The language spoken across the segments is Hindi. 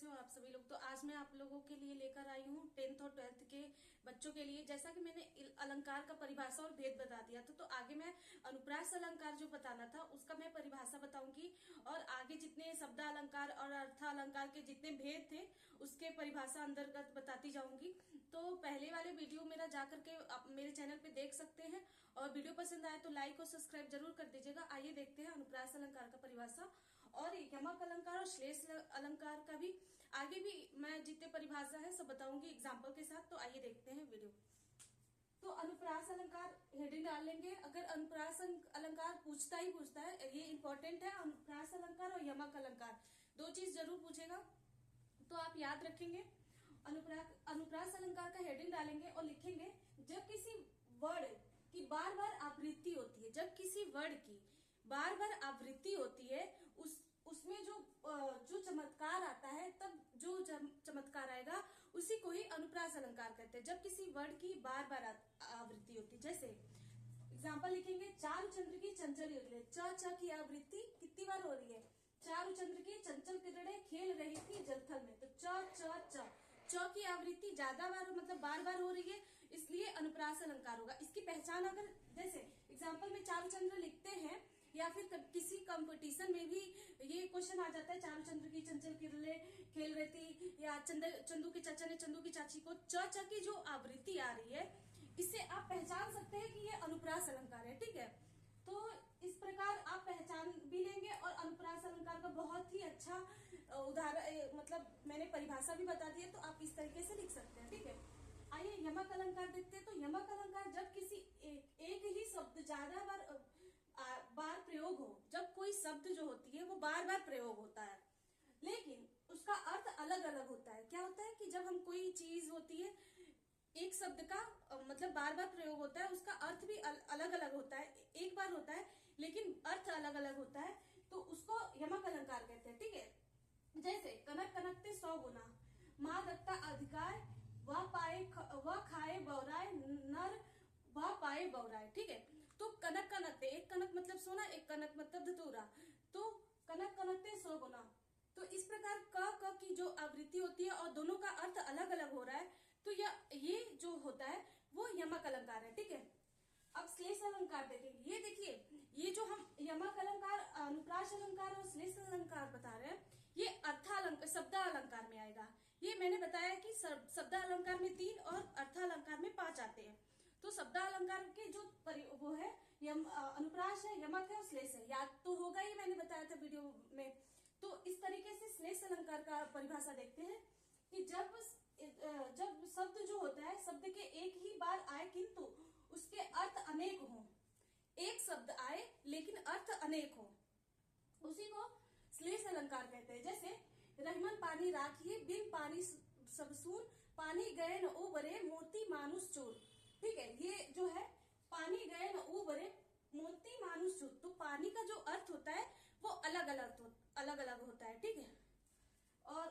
कैसे हो आप सभी लोग। तो आज मैं आप लोगों के लिए लेकर आई हूँ 10th और 12th के बच्चों के लिए। जैसा कि मैंने अलंकार का परिभाषा और भेद बता दिया था, तो आगे मैं अनुप्रास अलंकार जो बताना था उसका मैं परिभाषा बताऊंगी, और आगे जितने शब्द अलंकार और अर्थ अलंकार के जितने भेद थे उसके परिभाषा अंतर्गत बताती जाऊंगी। तो पहले वाले वीडियो मेरा जाकर के आप मेरे चैनल पे देख सकते हैं, और वीडियो पसंद आए तो लाइक और सब्सक्राइब जरूर कर दीजिएगा। आइए देखते हैं अनुप्रास अलंकार का परिभाषा और यमक अलंकार और श्लेष अलंकार का भी आगे भी मैं जितने परिभाषा है सब बताऊंगी एग्जाम्पल के साथ। तो आइए देखते हैं वीडियो। तो अनुप्रास अलंकार हेडिंग डाल लेंगे। अगर अनुप्रास अलंकार पूछता है, ये इंपॉर्टेंट है। अनुप्रास अलंकार और यमक अलंकार दो चीज जरूर पूछेगा, तो आप याद रखेंगे। अनुप्रास अलंकार का हेडिंग डालेंगे और लिखेंगे जब किसी वर्ड की बार बार आवृत्ति होती है, जब किसी वर्ड की बार बार आवृत्ति होती है उसमें जो चमत्कार आता है, तब जो चमत्कार आएगा उसी को ही अनुप्रास अलंकार कहते हैं। जब किसी वर्ड की बार बार आवृत्ति होती है, जैसे एग्जाम्पल लिखेंगे चारुचंद्र की चंचल किरणें, च की आवृत्ति कितनी बार हो रही है, चारुचंद्र की चंचल किरणें खेल रही थी जलथल में, तो च की आवृत्ति ज्यादा बार मतलब बार बार हो रही है, इसलिए अनुप्रास अलंकार होगा। इसकी पहचान अगर जैसे एग्जाम्पल में चारुचंद्र लिखते हैं या फिर किसी कंपटीशन में भी ये क्वेश्चन आ जाता है, चारुचंद्र की चंचल किरणें खेल रही थी, या चंदू के चाचा ने चंदू की चाची को, च की जो आवृत्ति आ रही है इससे आप पहचान सकते हैं कि ये अनुप्रास अलंकार है। ठीक है, तो इस प्रकार आप पहचान भी लेंगे, और अनुप्रास अलंकार का बहुत ही अच्छा उदाहरण मतलब मैंने परिभाषा भी बता दी है, तो आप इस तरीके से लिख सकते हैं। ठीक है, आइए यमक अलंकार देखते हैं। तो यमक अलंकार जब किसी एक ही शब्द ज्यादा बार प्रयोग हो, जब कोई शब्द जो होती है वो बार बार प्रयोग होता है लेकिन उसका अर्थ अलग अलग होता है। क्या होता है कि जब हम कोई चीज होती है, एक शब्द का मतलब बार बार प्रयोग होता है, उसका अर्थ भी अलग अलग होता है, एक बार होता है लेकिन अर्थ अलग अलग होता है, तो उसको यमक अलंकार कहते हैं। ठीक है, जैसे कनक कनकते 100 गुना, माँ दत्ता अधिकार, वह खाए बौराए, नर वह पाए बौराए। ठीक है, तो कनक कनकते, एक कनक मतलब सोना, एक कनक मतलब धतूरा, तो कनक कनकते 100 गुना। तो इस प्रकार क की जो आवृत्ति होती है और दोनों का अर्थ अलग अलग हो रहा है, तो ये जो होता है वो यमक अलंकार है। ठीक है, अब श्लेष अलंकार देखेंगे। ये देखिए, ये जो हम यमक अलंकार, अनुप्रास अलंकार और श्लेष अलंकार बता रहे हैं, ये अर्थालंकार शब्द अलंकार में आएगा। ये मैंने बताया कि शब्द अलंकार में 3 और अर्थालंकार में 5 आते हैं। तो शब्द अलंकार के जो वो है अनुप्रास है, यमक है और श्लेष है, याद तो होगा ही, मैंने बताया था वीडियो में। तो इस तरीके से श्लेष अलंकार का परिभाषा देखते हैं कि जब शब्द जो होता है, शब्द के एक ही बार आए किंतु उसके अर्थ अनेक हो, एक शब्द आए लेकिन अर्थ अनेक हो, उसी को श्लेष अलंकार कहते हैं। जैसे रहमन पानी राखिए, बिन पानी सब सून, पानी गए न उबरे, मोती मानुष चोर। ठीक है, ये जो है पानी गए न उबरे, मोती मानुष चोर, तो पानी का जो अर्थ होता है वो अलग अलग होता है। ठीक है, और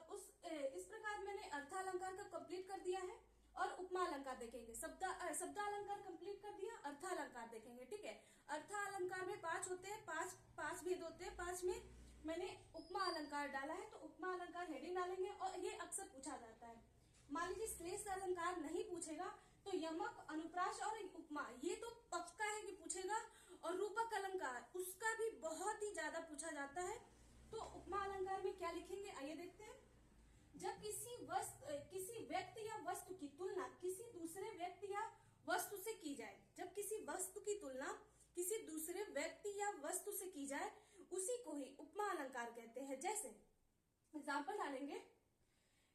इस प्रकार मैंने अर्थालंकार का कंप्लीट कर दिया है, और उपमा अलंकार देखेंगे। शब्द अलंकार कंप्लीट कर दिया, अर्थालंकार देखेंगे। ठीक है, अर्थालंकार में 5 होते हैं, 5 भेद होते हैं, 5 में मैंने उपमा अलंकार डाला है, तो उपमा अलंकार हेडिंग डालेंगे, और ये अक्सर पूछा जाता है। मान लीजिए श्लेष अलंकार नहीं पूछेगा तो यमक, अनुप्रास और उपमा ये तो पक्का है कि पूछेगा, और रूपक अलंकार उसका भी बहुत ही ज्यादा पूछा जाता है। तो उपमा अलंकार में क्या लिखेंगे, आइए देखते हैं। जब किसी व्यक्ति या वस्तु की तुलना किसी दूसरे व्यक्ति या वस्तु से की जाए, जब किसी वस्तु की तुलना किसी दूसरे व्यक्ति या वस्तु से की जाए, उसी को ही उपमा अलंकार कहते हैं। जैसे एग्जाम्पल डालेंगे,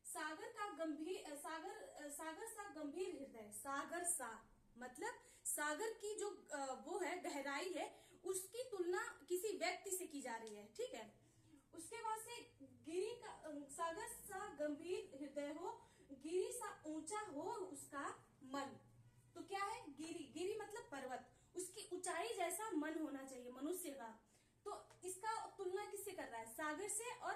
सागर सा गंभीर हृदय, सागर सा मतलब सागर की जो वो है गहराई है, उसकी तुलना किसी व्यक्ति से की जा रही है। ठीक है, उसके बाद से गिरी का सागर सा गंभीर हृदय हो, गिरी सा ऊंचा हो उसका मन, तो क्या है, गिरी मतलब पर्वत, उसकी ऊंचाई जैसा मन होना चाहिए मनुष्य का। तो इसका तुलना किससे कर रहा है, सागर से, और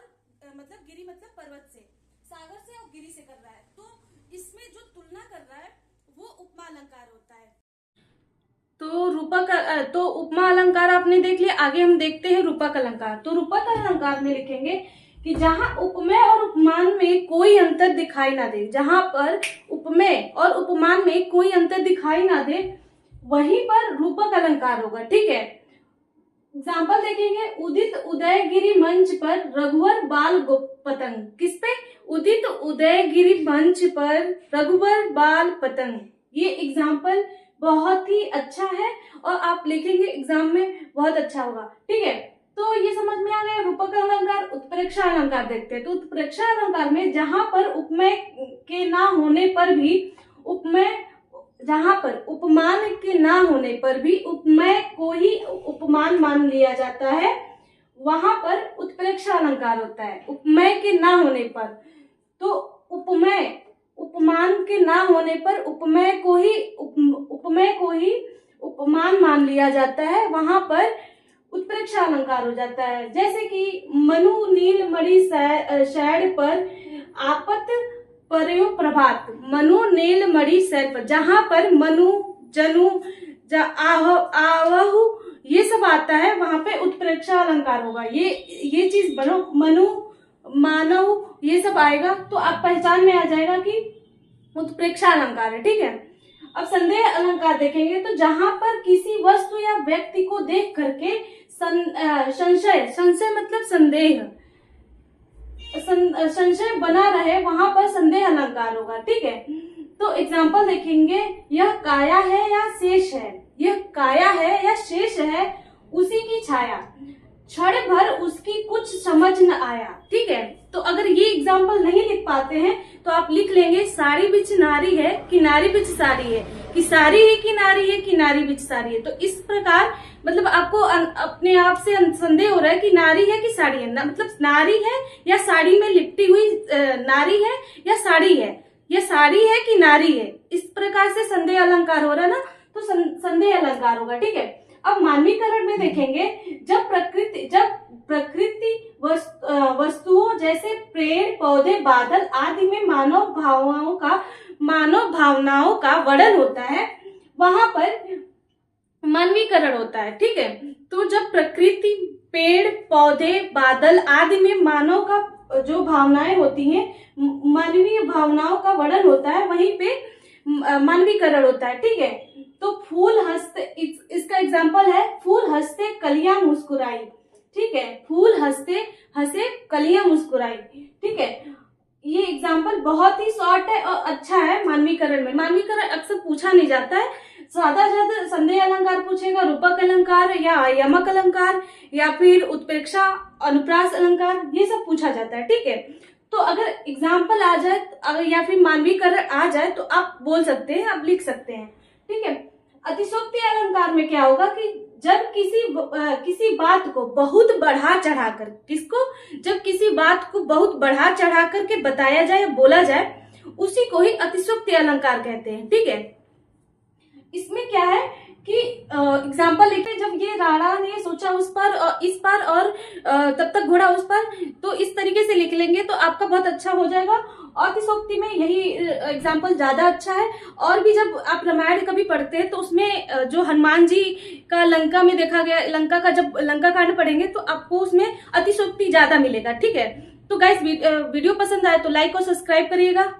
मतलब गिरी मतलब पर्वत से, सागर से और गिरी से कर रहा है, तो इसमें जो तुलना कर रहा है वो उपमा अलंकार होता है। तो उपमा अलंकार आपने देख लिया, आगे हम देखते हैं रूपक अलंकार। तो रूपक अलंकार में लिखेंगे कि जहां उपमेय और उपमान में कोई अंतर दिखाई ना दे, जहां पर उपमेय और उपमान में कोई अंतर दिखाई ना दे वहीं पर रूपक अलंकार होगा। ठीक है, एग्जाम्पल देखेंगे, उदित उदयगिरी मंच पर रघुवर बाल पतंग। किस पे? उदित उदयगिरी मंच पर रघुवर बाल पतंग। ये एग्जाम्पल बहुत ही अच्छा है और आप लिखेंगे एग्जाम में बहुत अच्छा होगा। ठीक है, तो ये समझ में आ गया रूपक अलंकार। उत्प्रेक्षा अलंकार देखते हैं। तो उत्प्रेक्षा अलंकार में जहां पर उपमेय के ना होने पर भी उपमेय, जहां पर उपमान के ना होने पर भी उपमेय को ही उपमान मान लिया जाता है, वहां पर उत्प्रेक्षा अलंकार होता है। उपमेय के ना होने पर, तो उपमेय, उपमान के ना होने पर उपमेय को ही उपमान मान लिया जाता है, वहां पर उत्प्रेक्षा अलंकार हो जाता है। जैसे कि मनु नील मणि शैड पर आपत पर्यो प्रभात। मनु नील मणि शैड पर, जहां पर मनु, जनु, आवहु ये सब आता है, वहां पे उत्प्रेक्षा अलंकार होगा। ये चीज बनो, मनु, मानव ये सब आएगा तो आप पहचान में आ जाएगा कि उत्प्रेक्षा अलंकार है। ठीक है, अब संदेह अलंकार देखेंगे। तो जहां पर किसी वस्तु या व्यक्ति को देख करके संशय मतलब संदेह, संशय बना रहे, वहां पर संदेह अलंकार होगा। ठीक है, तो एग्जाम्पल देखेंगे, यह काया है या शेष है, यह काया है या शेष है उसी की छाया, क्षण भर उसकी कुछ समझ न आया। ठीक है, तो अगर ये एग्जाम्पल नहीं लिख पाते हैं तो आप लिख लेंगे, साड़ी बिच नारी है कि नारी बिच साड़ी है, कि साड़ी है कि नारी बिच साड़ी है। तो इस प्रकार मतलब आपको अपने आप से संदेह हो रहा है कि नारी है कि साड़ी है, मतलब नारी है या साड़ी में लिपटी हुई नारी है या साड़ी है, या साड़ी है कि नारी है, इस प्रकार से संदेह अलंकार हो रहा है ना, तो संदेह अलंकार होगा। ठीक है, अब मानवीकरण में देखेंगे, जब प्रकृति वस्तुओं जैसे पेड़ पौधे बादल आदि में मानव भावनाओं का वर्णन होता है, वहां पर मानवीकरण होता है। ठीक है, तो जब प्रकृति, पेड़ पौधे बादल आदि में मानव का जो भावनाएं होती हैं, मानवीय भावनाओं का वर्णन होता है, वहीं पे मानवीकरण होता है। ठीक है, तो फूल हंसते, इसका एग्जाम्पल है, फूल हंसते कलियां मुस्कुराई। ठीक है, फूल हंसे कलियां मुस्कुराई। ठीक है, ये एग्जाम्पल बहुत ही शॉर्ट है और अच्छा है। मानवीकरण में, मानवीकरण अक्सर पूछा नहीं जाता है, ज्यादा ज्यादा संदेह अलंकार पूछेगा, रूपक अलंकार या यमक अलंकार या फिर उत्प्रेक्षा अनुप्रास अलंकार, ये सब पूछा जाता है। ठीक है, तो अगर एग्जाम्पल आ जाए, अगर या फिर मानवीकरण आ जाए तो आप बोल सकते हैं, आप लिख सकते हैं। ठीक है, अतिशयोक्ति अलंकार में क्या होगा कि जब किसी बात को बहुत बढ़ा चढ़ाकर, जब किसी बात को बहुत बढ़ा चढ़ा करके बताया जाए, बोला जाए, उसी को ही अतिशयोक्ति अलंकार कहते हैं। ठीक है, इसमें क्या है कि एग्जाम्पल लिखते, जब ये राणा ने सोचा उस पर और इस पर और तब तक घोड़ा उस पर, तो इस तरीके से लिख लेंगे तो आपका बहुत अच्छा हो जाएगा। अतिशयोक्ति में यही एग्जाम्पल ज्यादा अच्छा है। और भी जब आप रामायण कभी पढ़ते हैं तो उसमें जो हनुमान जी का लंका में देखा गया, लंका का जब लंका कांड पढ़ेंगे तो आपको उसमें अतिशयोक्ति ज्यादा मिलेगा। ठीक है, तो गाइस वीडियो पसंद आए तो लाइक और सब्सक्राइब करिएगा।